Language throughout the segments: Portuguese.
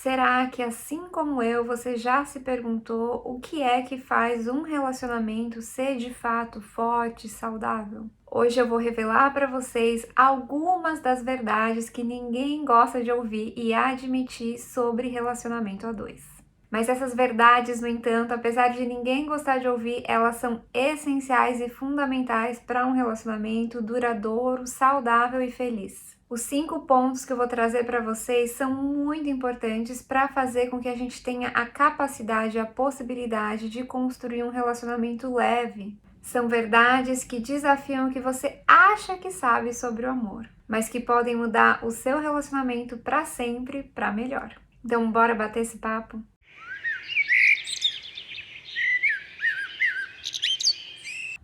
Será que, assim como eu, você já se perguntou o que é que faz um relacionamento ser de fato forte e saudável? Hoje eu vou revelar para vocês algumas das verdades que ninguém gosta de ouvir e admitir sobre relacionamento a dois. Mas essas verdades, no entanto, apesar de ninguém gostar de ouvir, elas são essenciais e fundamentais para um relacionamento duradouro, saudável e feliz. Os 5 pontos que eu vou trazer para vocês são muito importantes para fazer com que a gente tenha a capacidade, a possibilidade de construir um relacionamento leve. São verdades que desafiam o que você acha que sabe sobre o amor, mas que podem mudar o seu relacionamento para sempre, para melhor. Então, bora bater esse papo?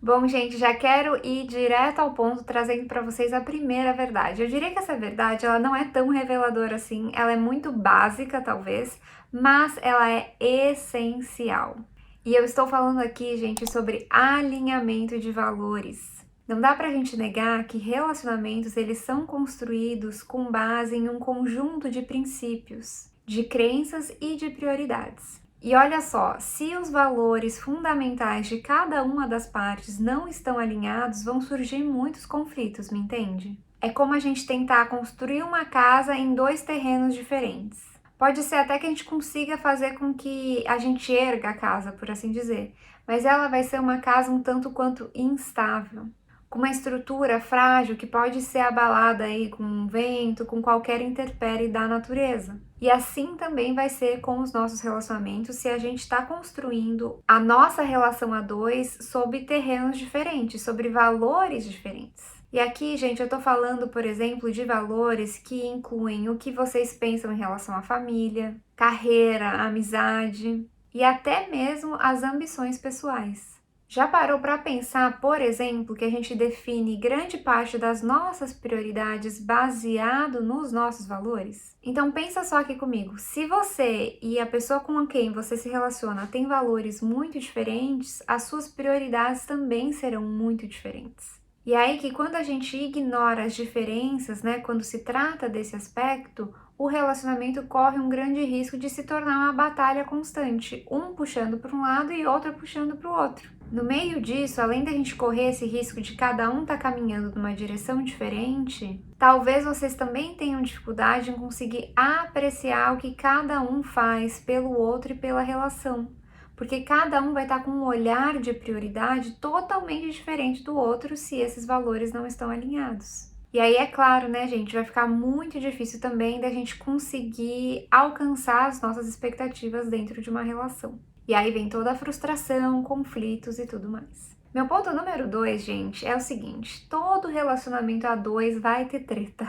Bom, gente, já quero ir direto ao ponto, trazendo para vocês a primeira verdade. Eu diria que essa verdade, ela não é tão reveladora assim, ela é muito básica, talvez, mas ela é essencial. E eu estou falando aqui, gente, sobre alinhamento de valores. Não dá pra gente negar que relacionamentos, eles são construídos com base em um conjunto de princípios, de crenças e de prioridades. E olha só, se os valores fundamentais de cada uma das partes não estão alinhados, vão surgir muitos conflitos, me entende? É como a gente tentar construir uma casa em 2 terrenos diferentes. Pode ser até que a gente consiga fazer com que a gente erga a casa, por assim dizer, mas ela vai ser uma casa um tanto quanto instável, com uma estrutura frágil que pode ser abalada aí com um vento, com qualquer intempérie da natureza. E assim também vai ser com os nossos relacionamentos se a gente está construindo a nossa relação a dois sobre terrenos diferentes, sobre valores diferentes. E aqui, gente, eu tô falando, por exemplo, de valores que incluem o que vocês pensam em relação à família, carreira, amizade e até mesmo as ambições pessoais. Já parou para pensar, por exemplo, que a gente define grande parte das nossas prioridades baseado nos nossos valores? Então pensa só aqui comigo, se você e a pessoa com quem você se relaciona têm valores muito diferentes, as suas prioridades também serão muito diferentes. E aí que quando a gente ignora as diferenças, né, quando se trata desse aspecto, o relacionamento corre um grande risco de se tornar uma batalha constante, um puxando para um lado e outro puxando para o outro. No meio disso, além da gente correr esse risco de cada um estar caminhando numa direção diferente, talvez vocês também tenham dificuldade em conseguir apreciar o que cada um faz pelo outro e pela relação. Porque cada um vai estar com um olhar de prioridade totalmente diferente do outro se esses valores não estão alinhados. E aí, é claro, né, gente, vai ficar muito difícil também da gente conseguir alcançar as nossas expectativas dentro de uma relação. E aí vem toda a frustração, conflitos e tudo mais. Meu ponto número 2, gente, é o seguinte: todo relacionamento a dois vai ter treta.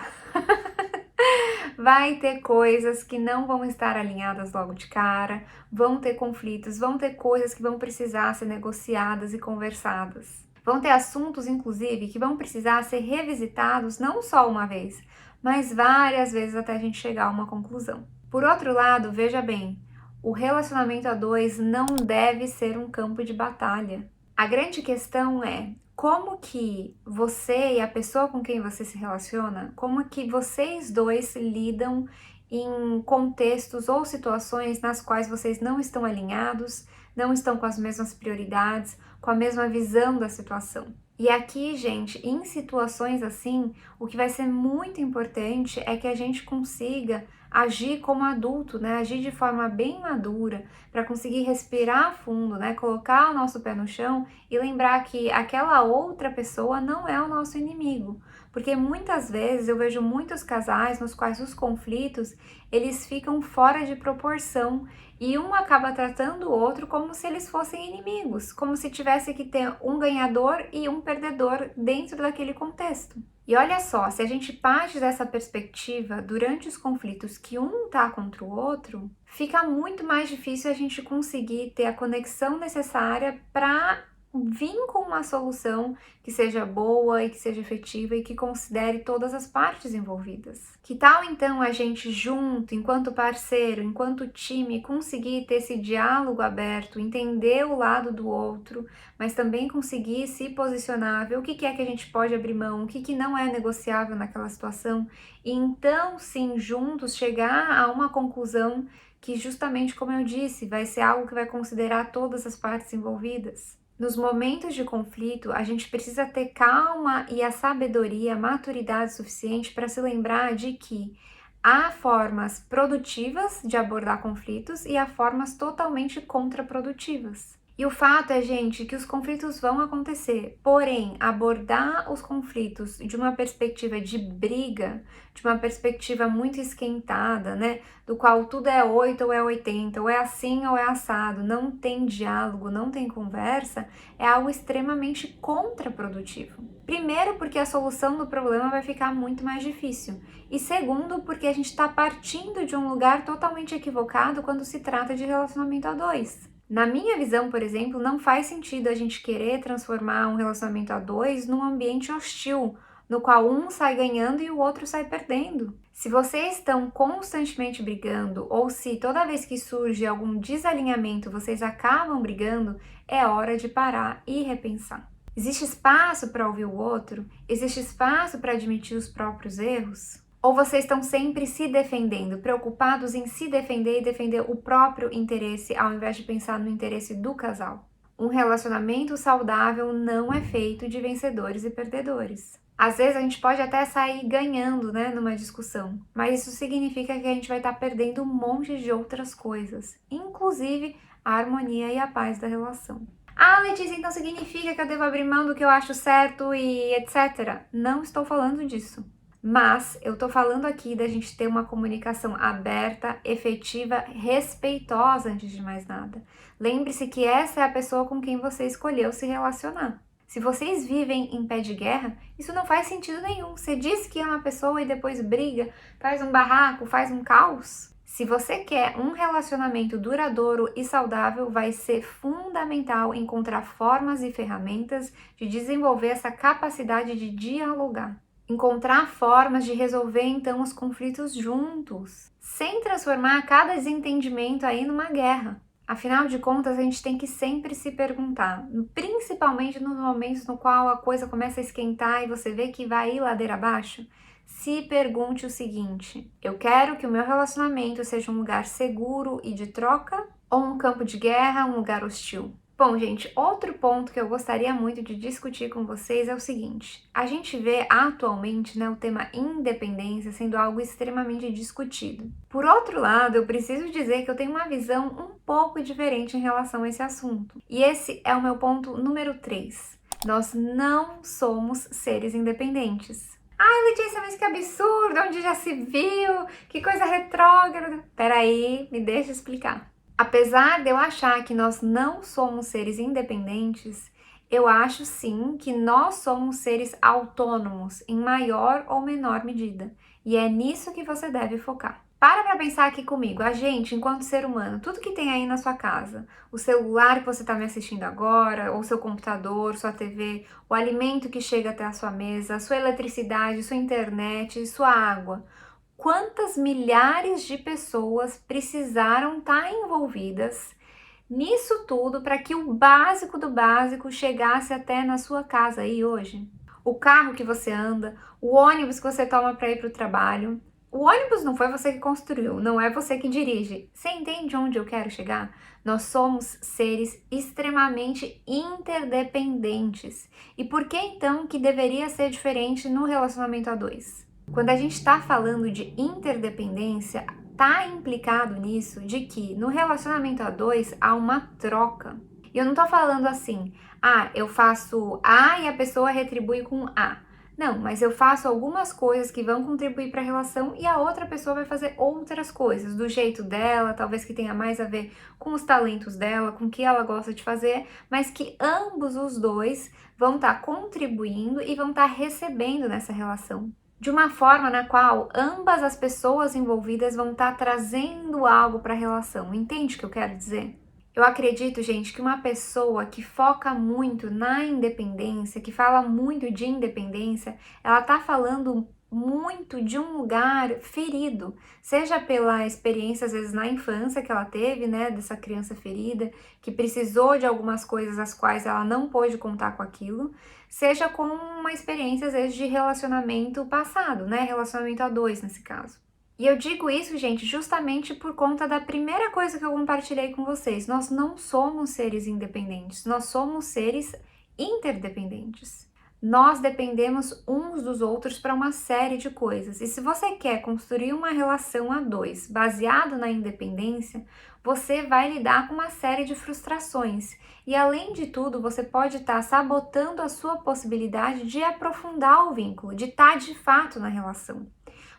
Vai ter coisas que não vão estar alinhadas logo de cara, vão ter conflitos, vão ter coisas que vão precisar ser negociadas e conversadas. Vão ter assuntos, inclusive, que vão precisar ser revisitados não só uma vez, mas várias vezes até a gente chegar a uma conclusão. Por outro lado, veja bem, o relacionamento a dois não deve ser um campo de batalha. A grande questão é como que você e a pessoa com quem você se relaciona, como que vocês dois lidam em contextos ou situações nas quais vocês não estão alinhados, não estão com as mesmas prioridades, com a mesma visão da situação. E aqui, gente, em situações assim, o que vai ser muito importante é que a gente consiga agir como adulto, né? Agir de forma bem madura, para conseguir respirar fundo, né? Colocar o nosso pé no chão e lembrar que aquela outra pessoa não é o nosso inimigo. Porque muitas vezes eu vejo muitos casais nos quais os conflitos, eles ficam fora de proporção e um acaba tratando o outro como se eles fossem inimigos, como se tivesse que ter um ganhador e um perdedor dentro daquele contexto. E olha só, se a gente parte dessa perspectiva durante os conflitos que um tá contra o outro, fica muito mais difícil a gente conseguir ter a conexão necessária para vir com uma solução que seja boa e que seja efetiva e que considere todas as partes envolvidas. Que tal então a gente junto, enquanto parceiro, enquanto time, conseguir ter esse diálogo aberto, entender o lado do outro, mas também conseguir se posicionar, ver o que é que a gente pode abrir mão, o que não é negociável naquela situação, e então sim, juntos chegar a uma conclusão que justamente como eu disse, vai ser algo que vai considerar todas as partes envolvidas. Nos momentos de conflito, a gente precisa ter calma e a sabedoria, a maturidade suficiente para se lembrar de que há formas produtivas de abordar conflitos e há formas totalmente contraprodutivas. E o fato é, gente, que os conflitos vão acontecer, porém, abordar os conflitos de uma perspectiva de briga, de uma perspectiva muito esquentada, né? Do qual tudo é 8 ou é 80, ou é assim ou é assado, não tem diálogo, não tem conversa, é algo extremamente contraprodutivo. Primeiro, porque a solução do problema vai ficar muito mais difícil. E segundo, porque a gente está partindo de um lugar totalmente equivocado quando se trata de relacionamento a dois. Na minha visão, por exemplo, não faz sentido a gente querer transformar um relacionamento a dois num ambiente hostil, no qual um sai ganhando e o outro sai perdendo. Se vocês estão constantemente brigando, ou se toda vez que surge algum desalinhamento vocês acabam brigando, é hora de parar e repensar. Existe espaço para ouvir o outro? Existe espaço para admitir os próprios erros? Ou vocês estão sempre se defendendo, preocupados em se defender e defender o próprio interesse, ao invés de pensar no interesse do casal? Um relacionamento saudável não é feito de vencedores e perdedores. Às vezes a gente pode até sair ganhando, né, numa discussão, mas isso significa que a gente vai estar perdendo um monte de outras coisas, inclusive a harmonia e a paz da relação. Ah, Letícia, então significa que eu devo abrir mão do que eu acho certo e etc. Não estou falando disso. Mas eu tô falando aqui da gente ter uma comunicação aberta, efetiva, respeitosa antes de mais nada. Lembre-se que essa é a pessoa com quem você escolheu se relacionar. Se vocês vivem em pé de guerra, isso não faz sentido nenhum. Você diz que ama a pessoa e depois briga, faz um barraco, faz um caos. Se você quer um relacionamento duradouro e saudável, vai ser fundamental encontrar formas e ferramentas de desenvolver essa capacidade de dialogar. Encontrar formas de resolver então os conflitos juntos, sem transformar cada desentendimento aí numa guerra. Afinal de contas, a gente tem que sempre se perguntar, principalmente nos momentos no qual a coisa começa a esquentar e você vê que vai ir ladeira abaixo, se pergunte o seguinte: eu quero que o meu relacionamento seja um lugar seguro e de troca ou um campo de guerra, um lugar hostil? Bom, gente, outro ponto que eu gostaria muito de discutir com vocês é o seguinte: a gente vê atualmente, né, o tema independência sendo algo extremamente discutido. Por outro lado, eu preciso dizer que eu tenho uma visão um pouco diferente em relação a esse assunto. E esse é o meu ponto número 3. Nós não somos seres independentes. Ai, Letícia, mas que absurdo! Onde já se viu? Que coisa retrógrada! Peraí, me deixa explicar. Apesar de eu achar que nós não somos seres independentes, eu acho sim que nós somos seres autônomos em maior ou menor medida. E é nisso que você deve focar. Para pensar aqui comigo, a gente, enquanto ser humano, tudo que tem aí na sua casa, o celular que você está me assistindo agora, ou seu computador, sua TV, o alimento que chega até a sua mesa, sua eletricidade, sua internet, sua água. Quantas milhares de pessoas precisaram estar envolvidas nisso tudo para que o básico do básico chegasse até na sua casa aí hoje? O carro que você anda, o ônibus que você toma para ir para o trabalho. O ônibus não foi você que construiu, não é você que dirige. Você entende onde eu quero chegar? Nós somos seres extremamente interdependentes. E por que então que deveria ser diferente no relacionamento a dois? Quando a gente está falando de interdependência, está implicado nisso de que no relacionamento a dois há uma troca. E eu não estou falando assim, eu faço A e a pessoa retribui com A. Não, mas eu faço algumas coisas que vão contribuir para a relação e a outra pessoa vai fazer outras coisas, do jeito dela, talvez que tenha mais a ver com os talentos dela, com o que ela gosta de fazer, mas que ambos os dois vão estar contribuindo e vão estar recebendo nessa relação. De uma forma na qual ambas as pessoas envolvidas vão estar trazendo algo para a relação. Entende o que eu quero dizer? Eu acredito, gente, que uma pessoa que foca muito na independência, que fala muito de independência, ela tá falando muito de um lugar ferido, seja pela experiência, às vezes, na infância que ela teve, né, dessa criança ferida, que precisou de algumas coisas as quais ela não pôde contar com aquilo, seja com uma experiência, às vezes, de relacionamento passado, né, relacionamento a dois, nesse caso. E eu digo isso, gente, justamente por conta da primeira coisa que eu compartilhei com vocês. Nós não somos seres independentes, nós somos seres interdependentes. Nós dependemos uns dos outros para uma série de coisas. E se você quer construir uma relação a dois baseado na independência, você vai lidar com uma série de frustrações. E além de tudo, você pode estar sabotando a sua possibilidade de aprofundar o vínculo, de estar de fato na relação.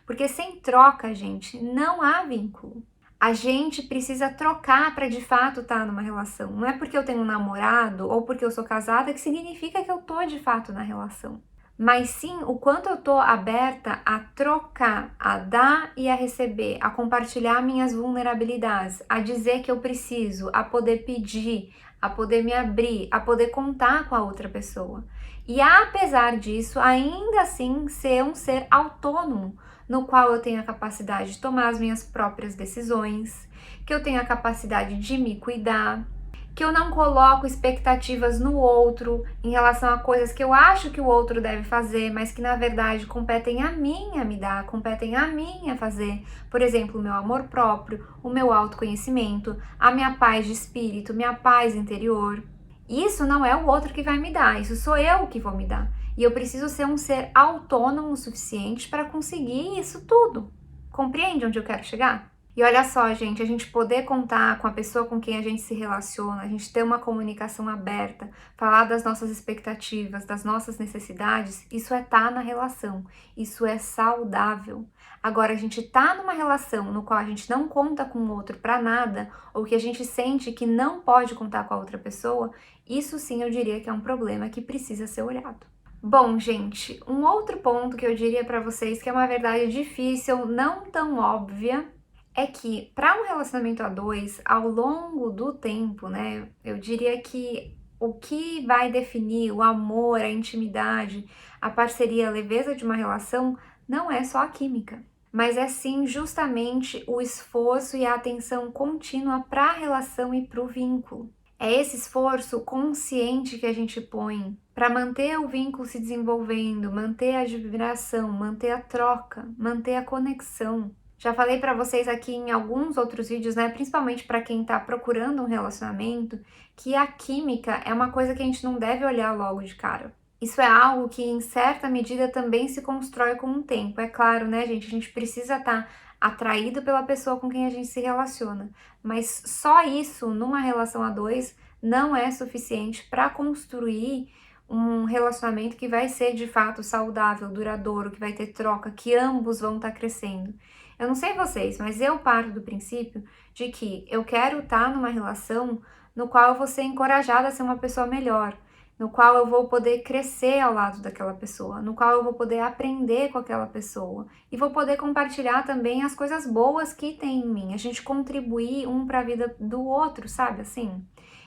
Porque sem troca, gente, não há vínculo. A gente precisa trocar para de fato estar numa relação. Não é porque eu tenho um namorado ou porque eu sou casada que significa que eu tô de fato na relação. Mas sim o quanto eu tô aberta a trocar, a dar e a receber, a compartilhar minhas vulnerabilidades, a dizer que eu preciso, a poder pedir, a poder me abrir, a poder contar com a outra pessoa. E apesar disso, ainda assim ser um ser autônomo, no qual eu tenho a capacidade de tomar as minhas próprias decisões, que eu tenho a capacidade de me cuidar, que eu não coloco expectativas no outro em relação a coisas que eu acho que o outro deve fazer, mas que na verdade competem a mim a me dar, competem a mim a fazer. Por exemplo, o meu amor próprio, o meu autoconhecimento, a minha paz de espírito, minha paz interior. Isso não é o outro que vai me dar, isso sou eu que vou me dar. E eu preciso ser um ser autônomo o suficiente para conseguir isso tudo. Compreende onde eu quero chegar? E olha só, gente, a gente poder contar com a pessoa com quem a gente se relaciona, a gente ter uma comunicação aberta, falar das nossas expectativas, das nossas necessidades, isso é estar na relação, isso é saudável. Agora, a gente tá numa relação no qual a gente não conta com o outro para nada, ou que a gente sente que não pode contar com a outra pessoa, isso sim eu diria que é um problema que precisa ser olhado. Bom, gente, um outro ponto que eu diria para vocês que é uma verdade difícil, não tão óbvia, é que para um relacionamento a dois, ao longo do tempo, né, eu diria que o que vai definir o amor, a intimidade, a parceria, a leveza de uma relação não é só a química, mas é sim justamente o esforço e a atenção contínua para a relação e para o vínculo. É esse esforço consciente que a gente põe para manter o vínculo se desenvolvendo, manter a admiração, manter a troca, manter a conexão. Já falei para vocês aqui em alguns outros vídeos, né, principalmente para quem está procurando um relacionamento, que a química é uma coisa que a gente não deve olhar logo de cara. Isso é algo que, em certa medida, também se constrói com o tempo. É claro, né, gente? A gente precisa estar atraído pela pessoa com quem a gente se relaciona. Mas só isso, numa relação a dois, não é suficiente para construir um relacionamento que vai ser de fato saudável, duradouro, que vai ter troca, que ambos vão estar crescendo. Eu não sei vocês, mas eu paro do princípio de que eu quero estar numa relação no qual eu vou ser encorajada a ser uma pessoa melhor, no qual eu vou poder crescer ao lado daquela pessoa, no qual eu vou poder aprender com aquela pessoa e vou poder compartilhar também as coisas boas que tem em mim, a gente contribuir um para a vida do outro, sabe assim?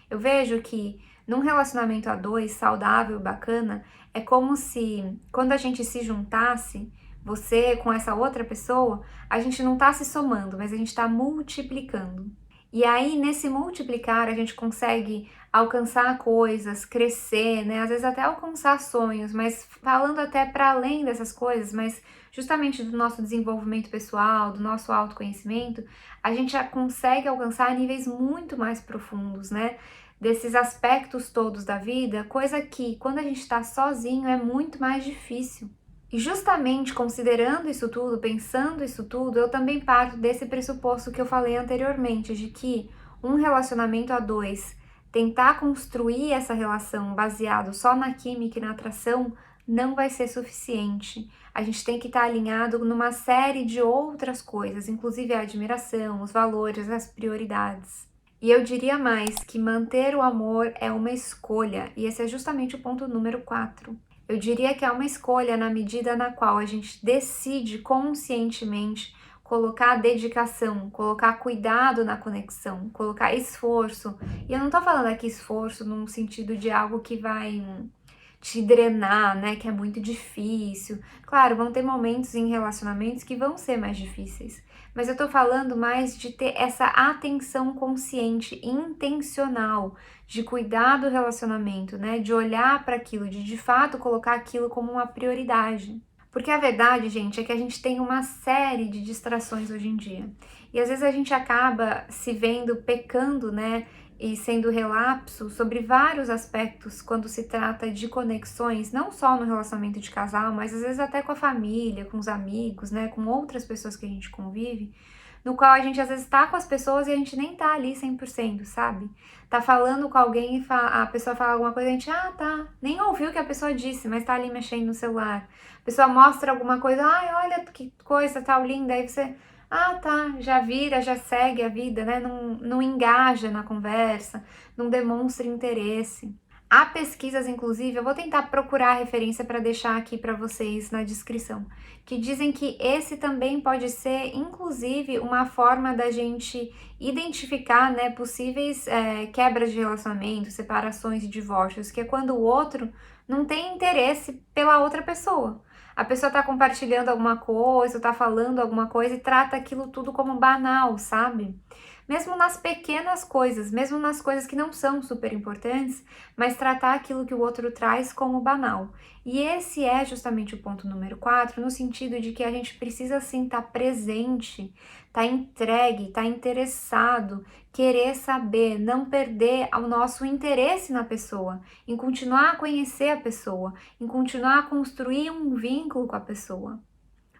Eu vejo que num relacionamento a dois, saudável, bacana, é como se quando a gente se juntasse, você com essa outra pessoa, a gente não tá se somando, mas a gente tá multiplicando. E aí, nesse multiplicar, a gente consegue alcançar coisas, crescer, né? Às vezes até alcançar sonhos, mas falando até para além dessas coisas, mas justamente do nosso desenvolvimento pessoal, do nosso autoconhecimento, a gente já consegue alcançar níveis muito mais profundos, né? Desses aspectos todos da vida, coisa que quando a gente está sozinho é muito mais difícil. E justamente considerando isso tudo, pensando isso tudo, eu também parto desse pressuposto que eu falei anteriormente, de que um relacionamento a dois, tentar construir essa relação baseado só na química e na atração, não vai ser suficiente. A gente tem que estar alinhado numa série de outras coisas, inclusive a admiração, os valores, as prioridades. E eu diria mais que manter o amor é uma escolha, e esse é justamente o ponto número 4. Eu diria que é uma escolha na medida na qual a gente decide conscientemente colocar dedicação, colocar cuidado na conexão, colocar esforço. E eu não tô falando aqui esforço num sentido de algo que vai te drenar, né, que é muito difícil. Claro, vão ter momentos em relacionamentos que vão ser mais difíceis, mas eu tô falando mais de ter essa atenção consciente, intencional, de cuidar do relacionamento, né, de olhar para aquilo, de fato colocar aquilo como uma prioridade. Porque a verdade, gente, é que a gente tem uma série de distrações hoje em dia. E às vezes a gente acaba se vendo pecando, né? E sendo relapso sobre vários aspectos quando se trata de conexões, não só no relacionamento de casal, mas às vezes até com a família, com os amigos, né? Com outras pessoas que a gente convive, no qual a gente às vezes tá com as pessoas e a gente nem tá ali 100%, sabe? Tá falando com alguém e a pessoa fala alguma coisa, a gente, tá, nem ouviu o que a pessoa disse, mas tá ali mexendo no celular. A pessoa mostra alguma coisa, ai, olha que coisa tal linda, aí você, tá, já vira, já segue a vida, né? Não engaja na conversa, não demonstra interesse. Há pesquisas, inclusive, eu vou tentar procurar a referência para deixar aqui para vocês na descrição, que dizem que esse também pode ser, inclusive, uma forma da gente identificar, né, possíveis quebras de relacionamento, separações e divórcios, que é quando o outro não tem interesse pela outra pessoa. A pessoa está compartilhando alguma coisa, está falando alguma coisa e trata aquilo tudo como banal, sabe? Mesmo nas pequenas coisas, mesmo nas coisas que não são super importantes, mas tratar aquilo que o outro traz como banal. E esse é justamente o ponto número 4, no sentido de que a gente precisa sim estar presente, estar entregue, estar interessado, querer saber, não perder o nosso interesse na pessoa, em continuar a conhecer a pessoa, em continuar a construir um vínculo com a pessoa.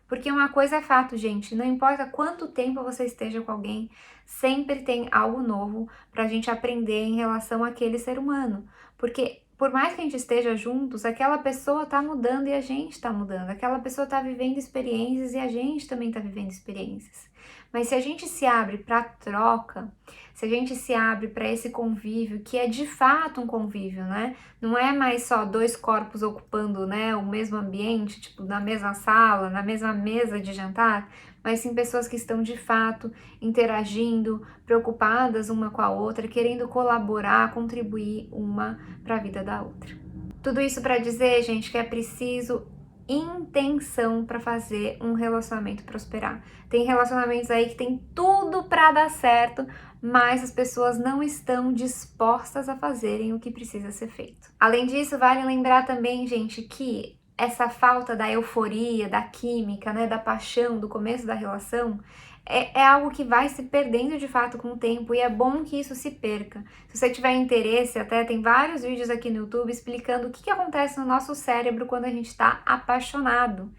Porque uma coisa é fato, gente, não importa quanto tempo você esteja com alguém, sempre tem algo novo pra gente aprender em relação àquele ser humano. Porque por mais que a gente esteja juntos, aquela pessoa tá mudando e a gente tá mudando. Aquela pessoa tá vivendo experiências e a gente também tá vivendo experiências. Mas se a gente se abre para troca, se a gente se abre para esse convívio, que é de fato um convívio, né? Não é mais só dois corpos ocupando, né, o mesmo ambiente, tipo, na mesma sala, na mesma mesa de jantar, mas sim pessoas que estão de fato interagindo, preocupadas uma com a outra, querendo colaborar, contribuir uma para a vida da outra. Tudo isso para dizer, gente, que é preciso intenção para fazer um relacionamento prosperar. Tem relacionamentos aí que tem tudo para dar certo, mas as pessoas não estão dispostas a fazerem o que precisa ser feito. Além disso, vale lembrar também, gente, que essa falta da euforia, da química, né, da paixão do começo da relação é algo que vai se perdendo de fato com o tempo e é bom que isso se perca. Se você tiver interesse, até tem vários vídeos aqui no YouTube explicando o que acontece no nosso cérebro quando a gente está apaixonado.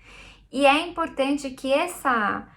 E é importante que essa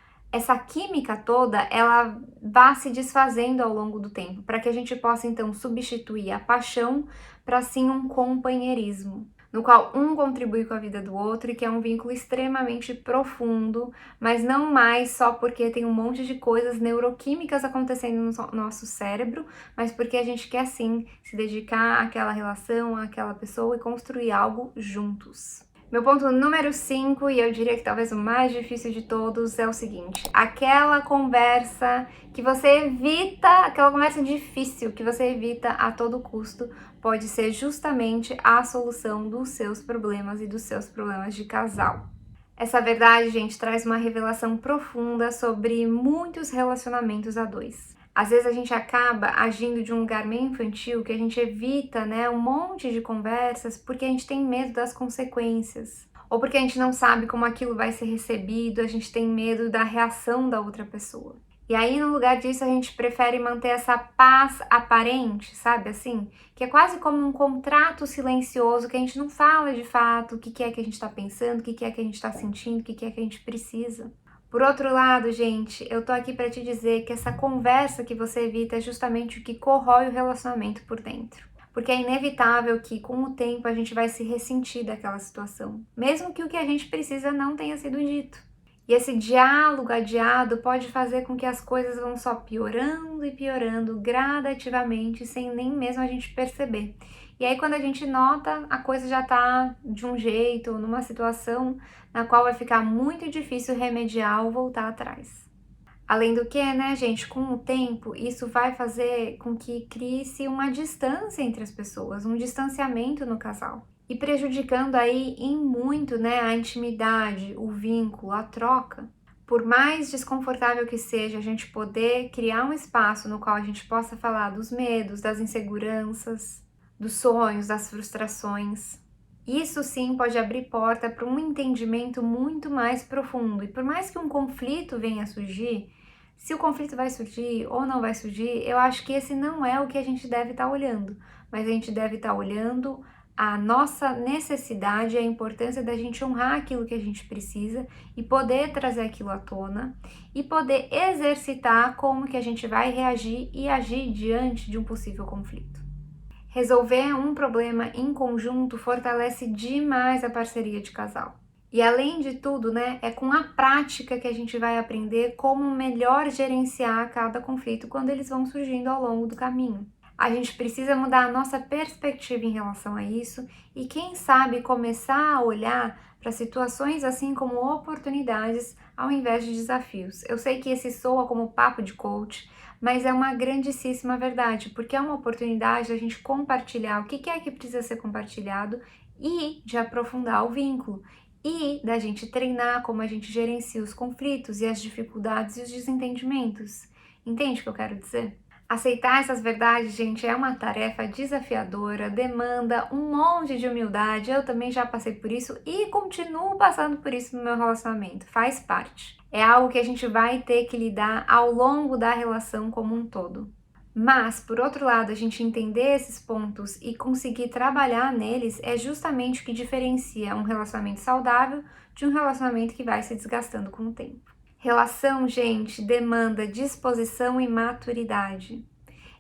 química toda, ela vá se desfazendo ao longo do tempo, para que a gente possa então substituir a paixão para sim um companheirismo, no qual um contribui com a vida do outro e que é um vínculo extremamente profundo, mas não mais só porque tem um monte de coisas neuroquímicas acontecendo no nosso cérebro, mas porque a gente quer sim se dedicar àquela relação, àquela pessoa e construir algo juntos. Meu ponto número 5, e eu diria que talvez o mais difícil de todos, é o seguinte: aquela conversa que você evita, aquela conversa difícil que você evita a todo custo, pode ser justamente a solução dos seus problemas e dos seus problemas de casal. Essa verdade, gente, traz uma revelação profunda sobre muitos relacionamentos a dois. Às vezes a gente acaba agindo de um lugar meio infantil, que a gente evita, né, um monte de conversas porque a gente tem medo das consequências. Ou porque a gente não sabe como aquilo vai ser recebido, a gente tem medo da reação da outra pessoa. E aí, no lugar disso, a gente prefere manter essa paz aparente, sabe assim? Que é quase como um contrato silencioso, que a gente não fala de fato o que é que a gente tá pensando, o que é que a gente tá sentindo, o que é que a gente precisa. Por outro lado, gente, eu tô aqui para te dizer que essa conversa que você evita é justamente o que corrói o relacionamento por dentro. Porque é inevitável que, com o tempo, a gente vai se ressentir daquela situação, mesmo que o que a gente precisa não tenha sido dito. E esse diálogo adiado pode fazer com que as coisas vão só piorando e piorando gradativamente, sem nem mesmo a gente perceber. E aí, quando a gente nota, a coisa já tá de um jeito, numa situação na qual vai ficar muito difícil remediar ou voltar atrás. Além do que, né, gente, com o tempo, isso vai fazer com que crie-se uma distância entre as pessoas, um distanciamento no casal. E prejudicando aí em muito, né, a intimidade, o vínculo, a troca. Por mais desconfortável que seja a gente poder criar um espaço no qual a gente possa falar dos medos, das inseguranças, dos sonhos, das frustrações, isso sim pode abrir porta para um entendimento muito mais profundo. E por mais que um conflito venha a surgir, se o conflito vai surgir ou não vai surgir, eu acho que esse não é o que a gente deve estar olhando, mas a gente deve estar olhando a nossa necessidade, a importância da gente honrar aquilo que a gente precisa e poder trazer aquilo à tona e poder exercitar como que a gente vai reagir e agir diante de um possível conflito. Resolver um problema em conjunto fortalece demais a parceria de casal. E além de tudo, né, é com a prática que a gente vai aprender como melhor gerenciar cada conflito quando eles vão surgindo ao longo do caminho. A gente precisa mudar a nossa perspectiva em relação a isso e, quem sabe, começar a olhar para situações assim como oportunidades ao invés de desafios. Eu sei que esse soa como papo de coach, mas é uma grandíssima verdade, porque é uma oportunidade da gente compartilhar o que é que precisa ser compartilhado e de aprofundar o vínculo e da gente treinar como a gente gerencia os conflitos e as dificuldades e os desentendimentos. Entende o que eu quero dizer? Aceitar essas verdades, gente, é uma tarefa desafiadora, demanda um monte de humildade. Eu também já passei por isso e continuo passando por isso no meu relacionamento. Faz parte. É algo que a gente vai ter que lidar ao longo da relação como um todo. Mas, por outro lado, a gente entender esses pontos e conseguir trabalhar neles é justamente o que diferencia um relacionamento saudável de um relacionamento que vai se desgastando com o tempo. Relação, gente, demanda disposição e maturidade.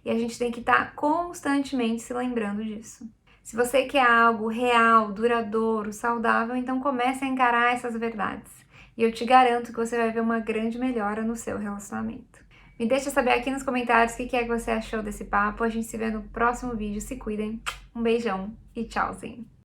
E a gente tem que estar constantemente se lembrando disso. Se você quer algo real, duradouro, saudável, então comece a encarar essas verdades. E eu te garanto que você vai ver uma grande melhora no seu relacionamento. Me deixa saber aqui nos comentários o que é que você achou desse papo. A gente se vê no próximo vídeo. Se cuidem. Um beijão e tchauzinho.